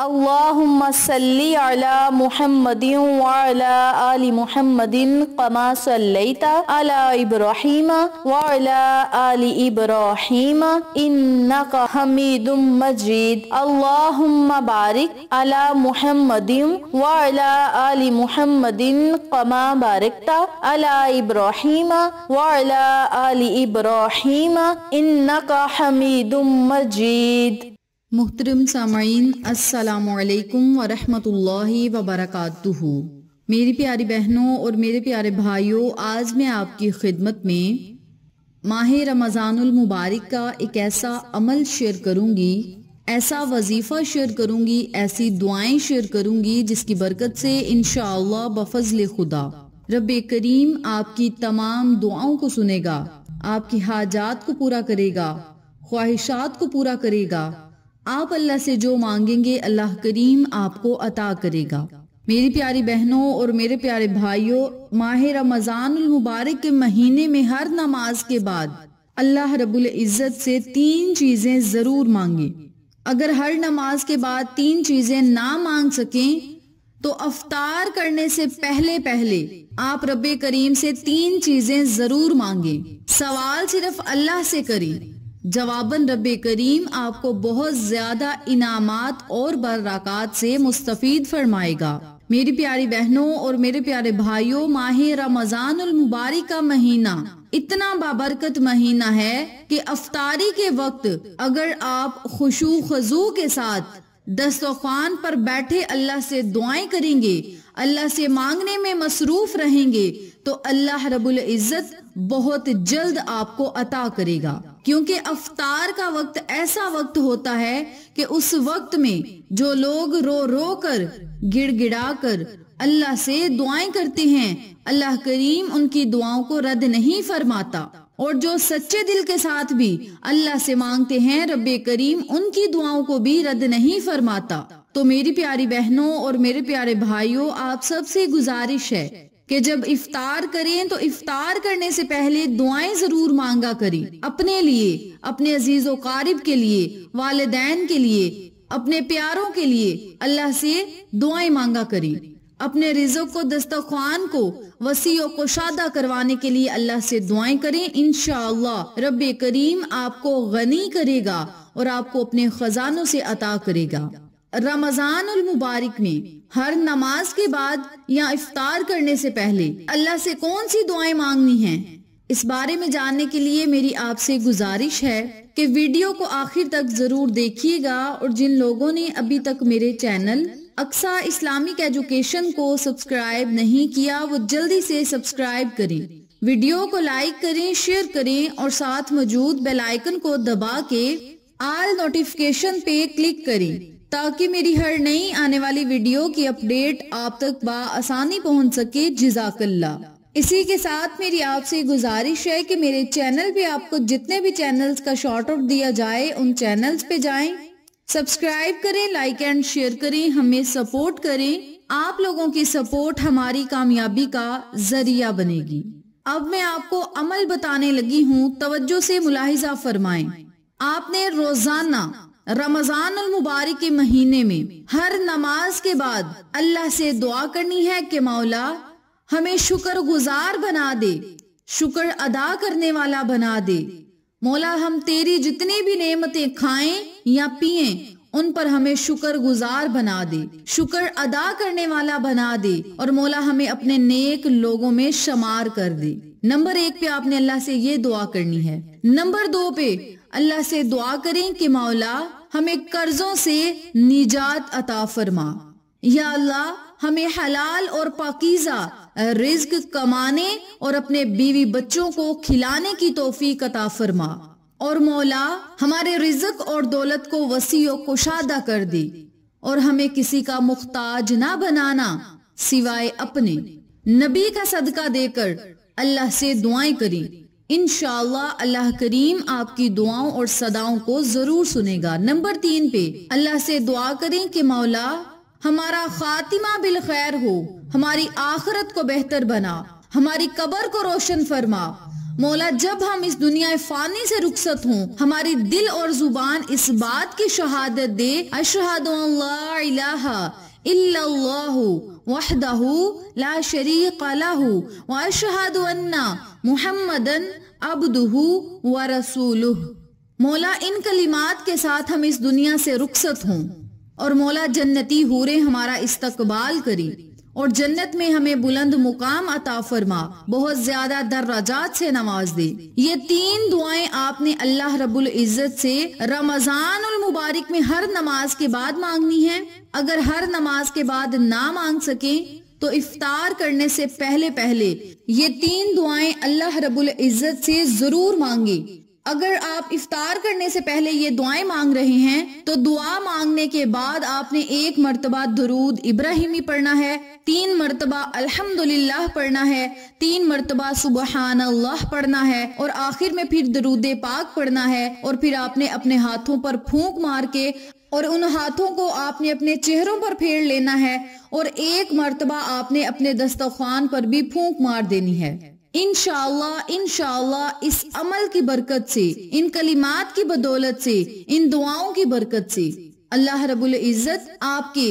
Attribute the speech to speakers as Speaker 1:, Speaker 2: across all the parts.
Speaker 1: اللہم صلی علی محمد وعلی آل محمد کما صلیت علی ابراہیم وعلی آل ابراہیم انک حمید مجید اللہم بارک علی محمد وعلی آل محمد کما بارکت علی ابراہیم وعلی آل ابراہیم انک حمید مجید۔
Speaker 2: محترم سامعین، السلام علیکم ورحمۃ اللہ وبرکاتہ۔ میری پیاری بہنوں اور میرے پیارے بھائیوں، آج میں آپ کی خدمت میں ماہ رمضان المبارک کا ایک ایسا عمل شیئر کروں گی، ایسا وظیفہ شیئر کروں گی، ایسی دعائیں شیئر کروں گی جس کی برکت سے انشاءاللہ بفضل خدا رب کریم آپ کی تمام دعاؤں کو سنے گا، آپ کی حاجات کو پورا کرے گا، خواہشات کو پورا کرے گا۔ آپ اللہ سے جو مانگیں گے اللہ کریم آپ کو عطا کرے گا۔ میری پیاری بہنوں اور میرے پیارے بھائیوں، ماہ رمضان المبارک کے مہینے میں ہر نماز کے بعد اللہ رب العزت سے 3 چیزیں ضرور مانگیں۔ اگر ہر نماز کے بعد 3 چیزیں نہ مانگ سکیں تو افطار کرنے سے پہلے آپ رب کریم سے 3 چیزیں ضرور مانگیں۔ سوال صرف اللہ سے کریں، جواباً رب کریم آپ کو بہت زیادہ انعامات اور برکات سے مستفید فرمائے گا۔ میری پیاری بہنوں اور میرے پیارے بھائیوں، ماہ رمضان المبارک کا مہینہ اتنا بابرکت مہینہ ہے کہ افطاری کے وقت اگر آپ خشوع خضوع کے ساتھ دسترخوان پر بیٹھے اللہ سے دعائیں کریں گے، اللہ سے مانگنے میں مصروف رہیں گے تو اللہ رب العزت بہت جلد آپ کو عطا کرے گا، کیونکہ افطار کا وقت ایسا وقت ہوتا ہے کہ اس وقت میں جو لوگ رو رو کر گڑ گڑا کر اللہ سے دعائیں کرتے ہیں، اللہ کریم ان کی دعاؤں کو رد نہیں فرماتا، اور جو سچے دل کے ساتھ بھی اللہ سے مانگتے ہیں رب کریم ان کی دعاؤں کو بھی رد نہیں فرماتا۔ تو میری پیاری بہنوں اور میرے پیارے بھائیوں، آپ سب سے گزارش ہے کہ جب افطار کریں تو افطار کرنے سے پہلے دعائیں ضرور مانگا کریں، اپنے لیے، اپنے عزیز و قارب کے لیے، والدین کے لیے، اپنے پیاروں کے لیے اللہ سے دعائیں مانگا کریں۔ اپنے رزق کو، دسترخوان کو وسیع و کشادہ کروانے کے لیے اللہ سے دعائیں کریں، انشاءاللہ رب کریم آپ کو غنی کرے گا اور آپ کو اپنے خزانوں سے عطا کرے گا۔ رمضان المبارک میں ہر نماز کے بعد یا افطار کرنے سے پہلے اللہ سے کون سی دعائیں مانگنی ہیں، اس بارے میں جاننے کے لیے میری آپ سے گزارش ہے کہ ویڈیو کو آخر تک ضرور دیکھیے گا، اور جن لوگوں نے ابھی تک میرے چینل اقصیٰ اسلامک ایجوکیشن کو سبسکرائب نہیں کیا وہ جلدی سے سبسکرائب کریں، ویڈیو کو لائک کریں، شیئر کریں اور ساتھ موجود بیل آئیکن کو دبا کے آل نوٹیفیکیشن پہ کلک کریں تاکہ میری ہر نئی آنے والی ویڈیو کی اپڈیٹ آپ تک بآسانی پہنچ سکے۔ جزاک اللہ۔ اسی کے ساتھ میری آپ سے گزارش ہے کہ میرے چینل پہ آپ کو جتنے بھی چینلز کا شارٹ آؤٹ دیا جائے ان چینلز پہ جائیں، سبسکرائب کریں، لائک اینڈ شیئر کریں، ہمیں سپورٹ کریں۔ آپ لوگوں کی سپورٹ ہماری کامیابی کا ذریعہ بنے گی۔ اب میں آپ کو عمل بتانے لگی ہوں، توجہ سے ملاحظہ فرمائیں۔ آپ نے روزانہ رمضان المبارک کے مہینے میں ہر نماز کے بعد اللہ سے دعا کرنی ہے کہ مولا ہمیں شکر گزار بنا دے، شکر ادا کرنے والا بنا دے۔ مولا ہم تیری جتنی بھی نعمتیں کھائیں یا پئیں ان پر ہمیں شکر گزار بنا دے، شکر ادا کرنے والا بنا دے، اور مولا ہمیں اپنے نیک لوگوں میں شمار کر دے۔ نمبر 1 پہ آپ نے اللہ سے یہ دعا کرنی ہے۔ نمبر 2 پہ اللہ سے دعا کریں کہ مولا ہمیں قرضوں سے نجات عطا فرما، یا اللہ ہمیں حلال اور پاکیزہ رزق کمانے اور اپنے بیوی بچوں کو کھلانے کی توفیق عطا فرما، اور مولا ہمارے رزق اور دولت کو وسیع و کشادہ کر دے، اور ہمیں کسی کا محتاج نہ بنانا سوائے اپنے۔ نبی کا صدقہ دے کر اللہ سے دعائیں کریں، انشاءاللہ اللہ کریم آپ کی دعاؤں اور صداؤں کو ضرور سنے گا۔ نمبر 3 پہ اللہ سے دعا کریں کہ مولا ہمارا خاتمہ بالخیر ہو، ہماری آخرت کو بہتر بنا، ہماری قبر کو روشن فرما، مولا جب ہم اس دنیا فانی سے رخصت ہوں ہماری دل اور زبان اس بات کی شہادت دے اشہد ان لا الہ الا اللہ وحدہ لا شریک لہ واشہد ان محمدا عبدہ ورسولہ۔ مولا ان کلمات کے ساتھ ہم اس دنیا سے رخصت ہوں اور مولا جنتی حوریں ہمارا استقبال کری اور جنت میں ہمیں بلند مقام عطا فرما، بہت زیادہ درجات سے نواز دے۔ یہ 3 دعائیں آپ نے اللہ رب العزت سے رمضان المبارک میں ہر نماز کے بعد مانگنی ہے۔ اگر ہر نماز کے بعد نہ مانگ سکیں تو افطار کرنے سے پہلے یہ 3 دعائیں اللہ رب العزت سے ضرور مانگیں۔ اگر آپ افطار کرنے سے پہلے یہ دعائیں مانگ رہے ہیں تو دعا مانگنے کے بعد آپ نے 1 مرتبہ درود ابراہیمی پڑھنا ہے، 3 مرتبہ الحمدللہ پڑھنا ہے، 3 مرتبہ سبحان اللہ پڑھنا ہے اور آخر میں پھر درود پاک پڑھنا ہے، اور پھر آپ نے اپنے ہاتھوں پر پھونک مار کے اور ان ہاتھوں کو آپ نے اپنے چہروں پر پھیر لینا ہے، اور 1 مرتبہ آپ نے اپنے دسترخوان پر بھی پھونک مار دینی ہے۔ انشاءاللہ اس عمل کی برکت سے، ان کلمات کی بدولت سے، ان دعاؤں کی برکت سے اللہ رب العزت آپ کے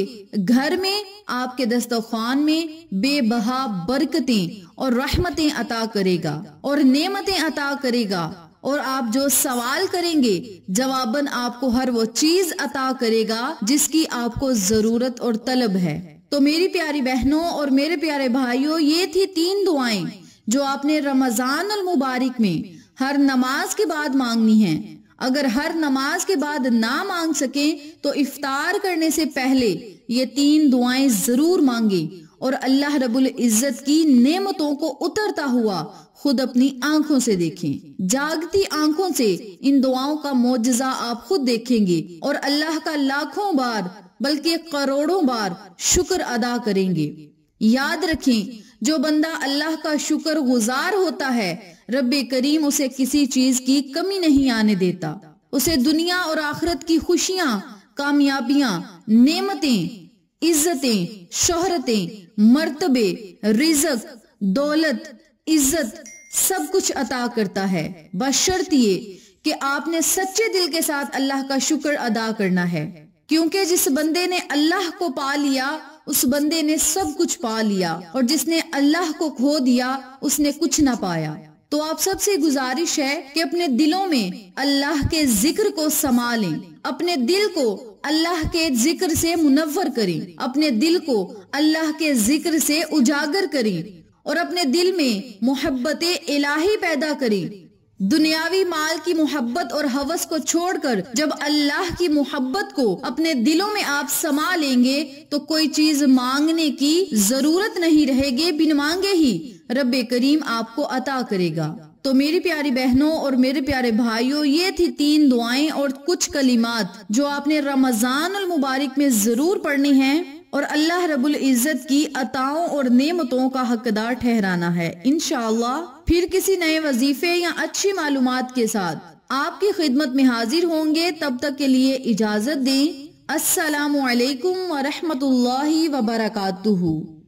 Speaker 2: گھر میں، آپ کے دسترخوان میں بے بہا برکتیں اور رحمتیں عطا کرے گا اور نعمتیں عطا کرے گا، اور آپ جو سوال کریں گے جواباً آپ کو ہر وہ چیز عطا کرے گا جس کی آپ کو ضرورت اور طلب ہے۔ تو میری پیاری بہنوں اور میرے پیارے بھائیوں، یہ تھی 3 دعائیں جو آپ نے رمضان المبارک میں ہر نماز کے بعد مانگنی ہیں۔ اگر ہر نماز کے بعد نہ مانگ سکیں تو افطار کرنے سے پہلے یہ 3 دعائیں ضرور مانگیں اور اللہ رب العزت کی نعمتوں کو اترتا ہوا خود اپنی آنکھوں سے دیکھیں۔ جاگتی آنکھوں سے ان دعاؤں کا معجزہ آپ خود دیکھیں گے اور اللہ کا لاکھوں بار بلکہ کروڑوں بار شکر ادا کریں گے۔ یاد رکھیں، جو بندہ اللہ کا شکر گزار ہوتا ہے رب کریم اسے کسی چیز کی کمی نہیں آنے دیتا، اسے دنیا اور آخرت کی خوشیاں، کامیابیاں، نعمتیں، عزتیں، شہرتیں، مرتبے، رزق، دولت، عزت سب کچھ عطا کرتا ہے، بشرط یہ کہ آپ نے سچے دل کے ساتھ اللہ کا شکر ادا کرنا ہے، کیونکہ جس بندے نے اللہ کو پا لیا اس بندے نے سب کچھ پا لیا، اور جس نے اللہ کو کھو دیا اس نے کچھ نہ پایا۔ تو آپ سب سے گزارش ہے کہ اپنے دلوں میں اللہ کے ذکر کو سنبھالیں، اپنے دل کو اللہ کے ذکر سے منور کریں، اپنے دل کو اللہ کے ذکر سے اجاگر کریں اور اپنے دل میں محبت الہی پیدا کریں۔ دنیاوی مال کی محبت اور ہوس کو چھوڑ کر جب اللہ کی محبت کو اپنے دلوں میں آپ سما لیں گے تو کوئی چیز مانگنے کی ضرورت نہیں رہے گی، بن مانگے ہی رب کریم آپ کو عطا کرے گا۔ تو میری پیاری بہنوں اور میرے پیارے بھائیوں، یہ تھی 3 دعائیں اور کچھ کلمات جو آپ نے رمضان المبارک میں ضرور پڑھنی ہیں اور اللہ رب العزت کی عطاؤں اور نعمتوں کا حقدار ٹھہرانا ہے۔ انشاءاللہ پھر کسی نئے وظیفے یا اچھی معلومات کے ساتھ آپ کی خدمت میں حاضر ہوں گے، تب تک کے لیے اجازت دیں۔ السلام علیکم ورحمۃ اللہ وبرکاتہ۔